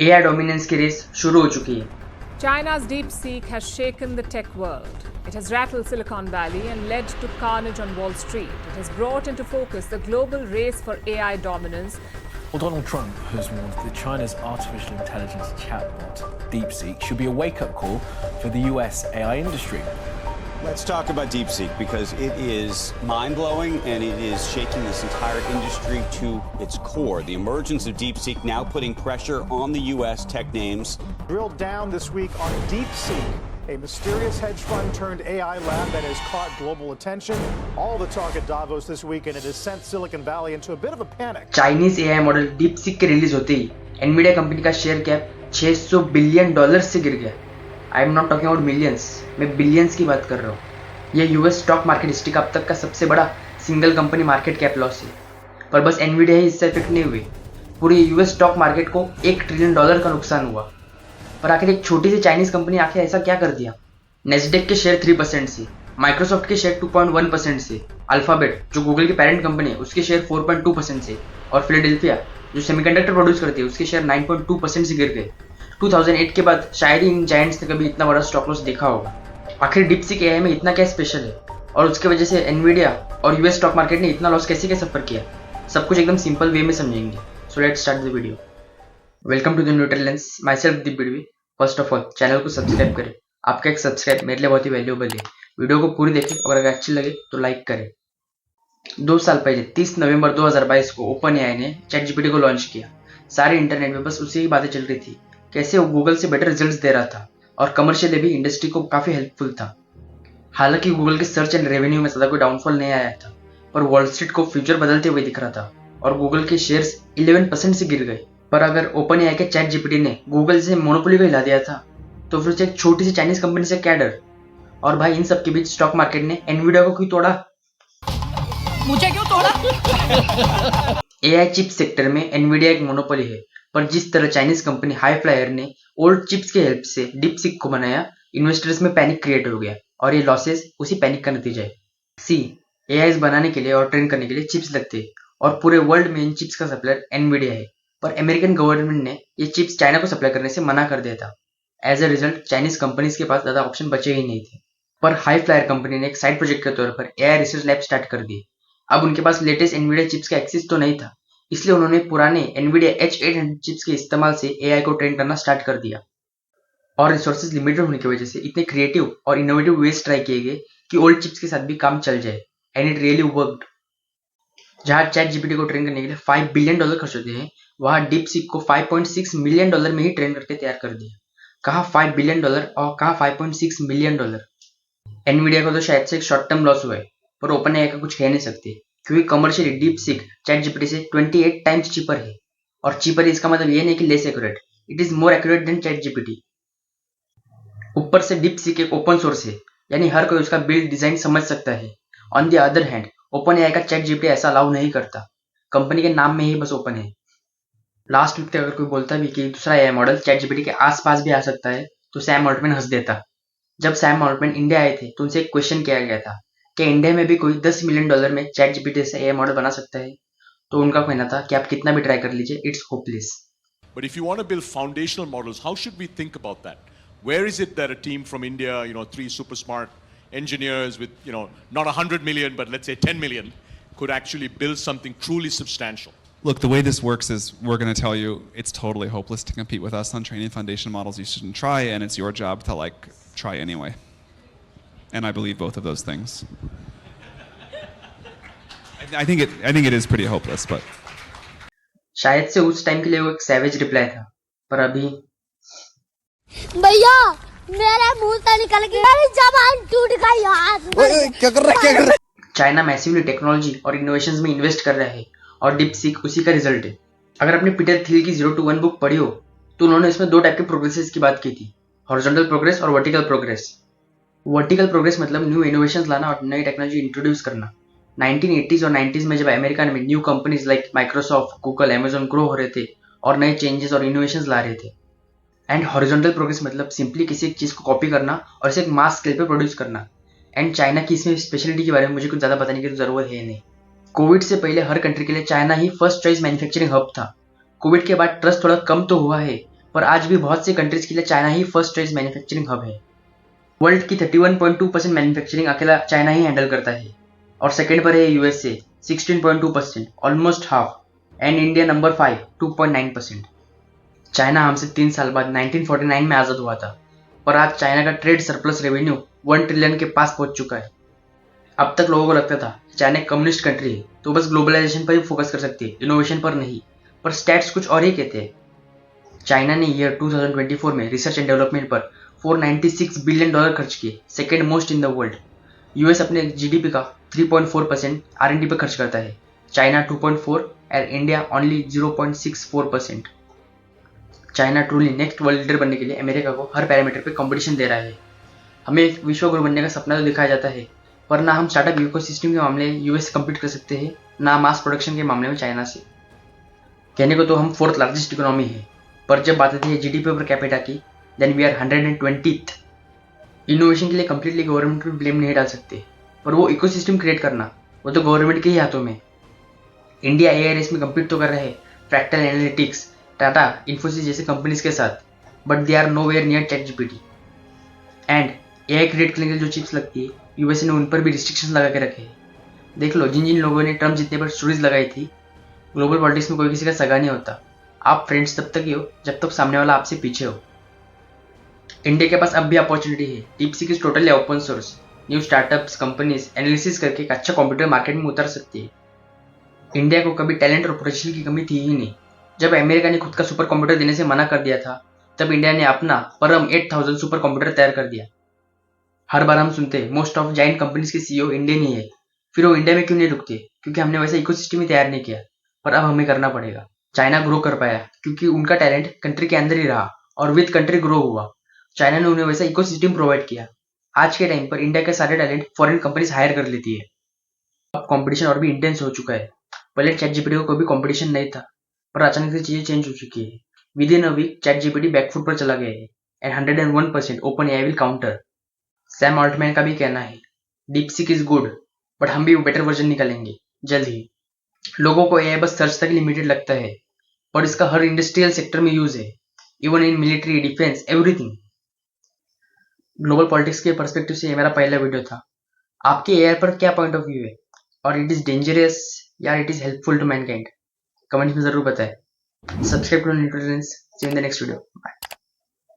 AI dominance की race शुरू हो चुकी है। China's DeepSeek has shaken the tech world. It has rattled Silicon Valley and led to carnage on Wall Street. It has brought into focus the global race for AI dominance. Well, Donald Trump has warned that China's artificial intelligence chatbot, DeepSeek, should be a wake-up call for the US AI industry. Let's talk about DeepSeek because it is mind-blowing and it is shaking this entire industry to its core. The emergence of DeepSeek now putting pressure on the U.S. tech names. Drilled down this week on DeepSeek, a mysterious hedge fund turned AI lab that has caught global attention. All the talk at Davos this week, and it has sent Silicon Valley into a bit of a panic. Chinese AI model DeepSeek के release होते ही Nvidia company का share cap $600 billion से गिर गया। I am not talking about millions, मैं billions की बात कर रहा हूँ। यह यूएस स्टॉक मार्केट हिस्ट्री का अब तक का सबसे बड़ा single company market cap loss है। पर बस एनवीडिया ही इससे इफेक्ट नहीं हुई, पूरे यूएस स्टॉक मार्केट को $1 ट्रिलियन का नुकसान हुआ। पर आखिर एक छोटी सी चाइनीज कंपनी आखिर ऐसा क्या कर दिया? नेस्डेक के शेयर 3% से, माइक्रोसॉफ्ट के शेयर 2.1% से, अल्फाबेट जो गूगल की पेरेंट कंपनी है उसके शेयर 4.2% से, और फिलाडेल्फिया जो सेमीकंडक्टर प्रोड्यूस करती है उसके शेयर 9.2% से गिर गए। 2008 के बाद शायद ही इन जायंट्स ने कभी इतना बड़ा स्टॉक लॉस देखा होगा। आखिर DeepSeek एआई में इतना क्या स्पेशल है और उसके वजह से एनवीडिया और यूएस स्टॉक मार्केट ने इतना लॉस कैसे सफर किया? सब कुछ एकदम सिंपल वे में समझेंगे। So let's start the video. Welcome to the neutral lens, myself Deep Bidvi. First of all channel को सब्सक्राइब करें, आपका एक सब्सक्राइब मेरे लिए बहुत ही वैल्यूएबल है। वीडियो को पूरी देखें और अगर अच्छी लगे तो लाइक करें। 2 साल पहले 30 नवंबर 2022 को ओपन एआई ने ChatGPT को लॉन्च किया। सारे इंटरनेट में बस उसी की बातें चल रही थी, कैसे वो गूगल से बेटर रिजल्ट्स दे रहा था और कमर्शियली भी इंडस्ट्री को काफी हेल्पफुल था। हालांकि गूगल के सर्च एंड रेवेन्यू में ज्यादा कोई डाउनफॉल नहीं आया था, पर वॉल स्ट्रीट को फ्यूचर बदलते हुए दिख रहा था और गूगल के शेयर्स 11% से गिर गए। पर अगर ओपन एआई के ChatGPT ने गूगल से मोनोपोली को हिला दिया था तो फिर से एक छोटी सी चाइनीज कंपनी से क्या डर? और भाई इन सब के बीच स्टॉक मार्केट ने एनवीडिया को क्यों तोड़ा? मुझे क्यों तोड़ा? एआई चिप सेक्टर में एनवीडिया एक मोनोपोली है, पर जिस तरह चाइनीज कंपनी हाई फ्लायर ने ओल्ड चिप्स के हेल्प से DeepSeek को बनाया, इन्वेस्टर्स में पैनिक क्रिएट हो गया और ये लॉसेस उसी पैनिक का नतीजा है। एआईज बनाने के लिए और ट्रेन करने के लिए चिप्स लगते हैं और पूरे वर्ल्ड में इन चिप्स का सप्लायर एनवीडिया है। पर अमेरिकन गवर्नमेंट ने ये चिप्स चाइना को सप्लाई करने से मना कर दिया था। As a result Chinese companies के पास ज्यादा ऑप्शन बचे ही नहीं थे। पर हाई फ्लायर कंपनी ने एक साइड प्रोजेक्ट के तौर पर एआई रिसर्च लैब स्टार्ट कर दी। अब उनके पास लेटेस्ट एनवीडिया चिप्स का एक्सेस तो नहीं था, इसलिए उन्होंने पुराने एनवीडिया H800 चिप्स के इस्तेमाल से एआई को ट्रेन करना स्टार्ट कर दिया। और रिसोर्सेज लिमिटेड होने की वजह से इतने क्रिएटिव और इनोवेटिव वेज ट्राई किए गए कि ओल्ड चिप्स के साथ भी काम चल जाए, एंड इट रियली वर्कड। जहां ChatGPT को ट्रेन करने के लिए $5 बिलियन खर्च होते हैं, वहां DeepSeek को $5.6 मिलियन में ही ट्रेन करके तैयार कर दिया। कहा $5 बिलियन और कहा $5.6 मिलियन। एनवीडिया को तो शायद से एक शॉर्ट टर्म लॉस हुआ है, पर ओपन एआई का कुछ कह नहीं सकते क्योंकि कमर्शियली DeepSeek ChatGPT से 28 टाइम्स चीपर है। और चीपर इसका मतलब ये नहीं कि less accurate, it is more accurate then ChatGPT। ऊपर से DeepSeek एक ओपन सोर्स है, यानी हर कोई उसका बिल्ड डिजाइन समझ सकता है। On the other hand open AI का ChatGPT ऐसा अलाउ नहीं करता, कंपनी के नाम में ही बस ओपन है। लास्ट वीक तक अगर कोई बोलता भी कि दूसरा एआई मॉडल ChatGPT के आसपास भी आ सकता है तो सैम ऑल्टमैन हंस देता। जब सैम ऑल्टमैन इंडिया आए थे तो उनसे एक क्वेश्चन किया गया था कि इंडिया में भी कोई $10 मिलियन में ChatGPT से एआई मॉडल बना सकता है, तो उनका कहना था कि आप कितना भी ट्राई कर लीजिए, it's hopeless. But if you want to build foundational models, how should we think about that? Where is it that a team from India, 3 super smart engineers with, not 100 million, but let's say 10 million, could actually build something truly substantial? Look, the way this works is we're going to tell you it's totally hopeless to compete with us on training foundation models. You shouldn't try, and it's your job to try anyway. And I believe both of those things. I think it is pretty hopeless, but शायद से उस time के लिए वो एक savage reply था, पर अभी भैया मेरे मुंह से निकल गई, मेरी जबान टूट गई यार। क्या कर रहा है? चाइना मैसिवली टेक्नोलॉजी और इनोवेशंस में इन्वेस्ट कर रहा है और DeepSeek उसी का रिजल्ट है। अगर आपने पीटर थिल की 0 to 1 बुक पढ़ी हो तो उन्होंने इसमें 2 टाइप के प्रोग्रेसेस की बात की थी, हॉरिजॉन्टल प्रोग्रेस और वर्टिकल प्रोग्रेस। वर्टिकल प्रोग्रेस मतलब न्यू इनोवेशंस लाना और नई टेक्नोलॉजी इंट्रोड्यूस करना। 1980s और 90s में जब अमेरिका में new companies like Microsoft, Google, Amazon grow हो रहे थे और नए चेंजेस और इनोवेशंस ला रहे थे। एंड हॉरिजॉन्टल प्रोग्रेस मतलब सिंपली किसी एक चीज को कॉपी करना और इसे एक मास स्केल पे प्रोड्यूस करना। एंड चाइना की इसमें स्पेशलिटी के बारे में मुझे कुछ ज्यादा बताने की तो जरूरत है नहीं। कोविड से पहले हर कंट्री के लिए चाइना ही फर्स्ट चॉइस मैन्युफैक्चरिंग हब था। कोविड के बाद ट्रस्ट थोड़ा कम तो हुआ है, पर आज भी बहुत सी कंट्रीज के लिए चाइना ही फर्स्ट चॉइस मैन्युफैक्चरिंग हब है। वर्ल्ड की 31.2% मैन्युफैक्चरिंग अकेला चाइना ही हैंडल करता है और सेकंड पर है USA 16.2%, almost half, and India number 5 2.9%। China हमसे 3 साल बाद 1949 में आज़ाद हुआ था, पर आज चाइना का ट्रेड सरप्लस रेवेन्यू 1 ट्रिलियन के पास पहुंच चुका है। अब तक लोगों को लगता था चाइना एक कम्युनिस्ट कंट्री है तो बस ग्लोबलाइजेशन पर ही फोकस कर सकती है, इनोवेशन पर नहीं, पर स्टैट्स कुछ और ही कहते हैं। चाइना ने ईयर 2024 में रिसर्च एंड डेवलपमेंट पर $496 बिलियन खर्च किए, second most in the world. US अपने जीडीपी का 3.4% R&D पर खर्च करता है, चाइना 2.4 और India only 0.64%। China truly next world leader बनने के लिए अमेरिका को हर पैरामीटर पे कंपटीशन दे रहा है। हमें एक विश्व गुरु बनने का सपना तो दिखाया जाता है, पर ना हम स्टार्टअप इकोसिस्टम के मामले यूएस से कम्पीट कर सकते हैं, ना मास प्रोडक्शन के मामले में चाइना से। कहने को तो हम 4th लार्जेस्ट इकोनॉमी है, पर जब बात आती है जीडीपी पर कैपिटा की, then we are 120th। Innovation के लिए कंप्लीटली गवर्नमेंट पर ब्लेम नहीं डाल सकते, पर वो इकोसिस्टम क्रिएट करना वो तो गवर्नमेंट के ही हाथों में। इंडिया एआई रेस में कम्पीट तो कर रहे हैं फ्रैक्टल एनालिटिक्स, टाटा, इन्फोसिस जैसे कंपनीज के साथ, but they are nowhere near ChatGPT. And AI create करने के लिए जो चिप्स लगती है, यूएसए ने उन पर भी रिस्ट्रिक्शंस लगा के रखे हैं। देख लो, जिन जिन लोगों ने ट्रम्प जीतने पर स्टोरीज लगाई थी, ग्लोबल पॉलिटिक्स में कोई किसी का सगा नहीं होता। आप फ्रेंड्स तब तक ही हो जब तक सामने वाला आपसे पीछे हो। इंडिया के पास अब भी अपॉर्चुनिटी है। DeepSeek is totally open source, new startups, companies analysis करके एक अच्छा कंप्यूटर मार्केट में उतर सकती है। इंडिया को कभी टैलेंट और पोटेंशियल की कमी थी ही नहीं। जब अमेरिका ने खुद का सुपर कंप्यूटर देने से मना कर दिया था, तब इंडिया ने अपना परम 8000 सुपर कंप्यूटर तैयार कर दिया। हर बार हम सुनते हैं मोस्ट ऑफ जाइंट कंपनीज के सीईओ इंडियन ही है, फिर वो इंडिया में क्यों नहीं रुकते? क्योंकि हमने वैसा इकोसिस्टम ही तैयार नहीं किया, पर अब हमें करना पड़ेगा। चाइना ग्रो कर पाया क्योंकि उनका टैलेंट कंट्री के अंदर ही रहा और विद कंट्री ग्रो हुआ। चाइना ने उन्हें वैसा इकोसिस्टम प्रोवाइड किया। आज के टाइम पर इंडिया के सारे टैलेंट फॉरेन कंपनीज हायर कर लेती है। अब कंपटीशन और भी इंटेंस हो चुका है। पहले चैटजीपीटी को कोई भी कंपटीशन नहीं था, पर अचानक से चीजें चेंज हो चुकी है। Within a week ChatGPT backfoot पर चला गया है and 101% OpenAI will counter. Sam Altman का भी कहना है डीपसीक इज गुड, बट हम भी बेटर वर्जन निकालेंगे जल्द ही। लोगों को एआई बस सर्च तक लिमिटेड लगता है, पर इसका हर इंडस्ट्रियल सेक्टर में यूज है, even in military, defence, everything. Global politics के पर्सपेक्टिव से ये मेरा पहला वीडियो था। आपके एआई पर क्या पॉइंट ऑफ व्यू है, और इट इज डेंजरस या it is helpful to mankind? Comments में जरूर बताएं। Subscribe to nutrients. See you in the next video. Bye.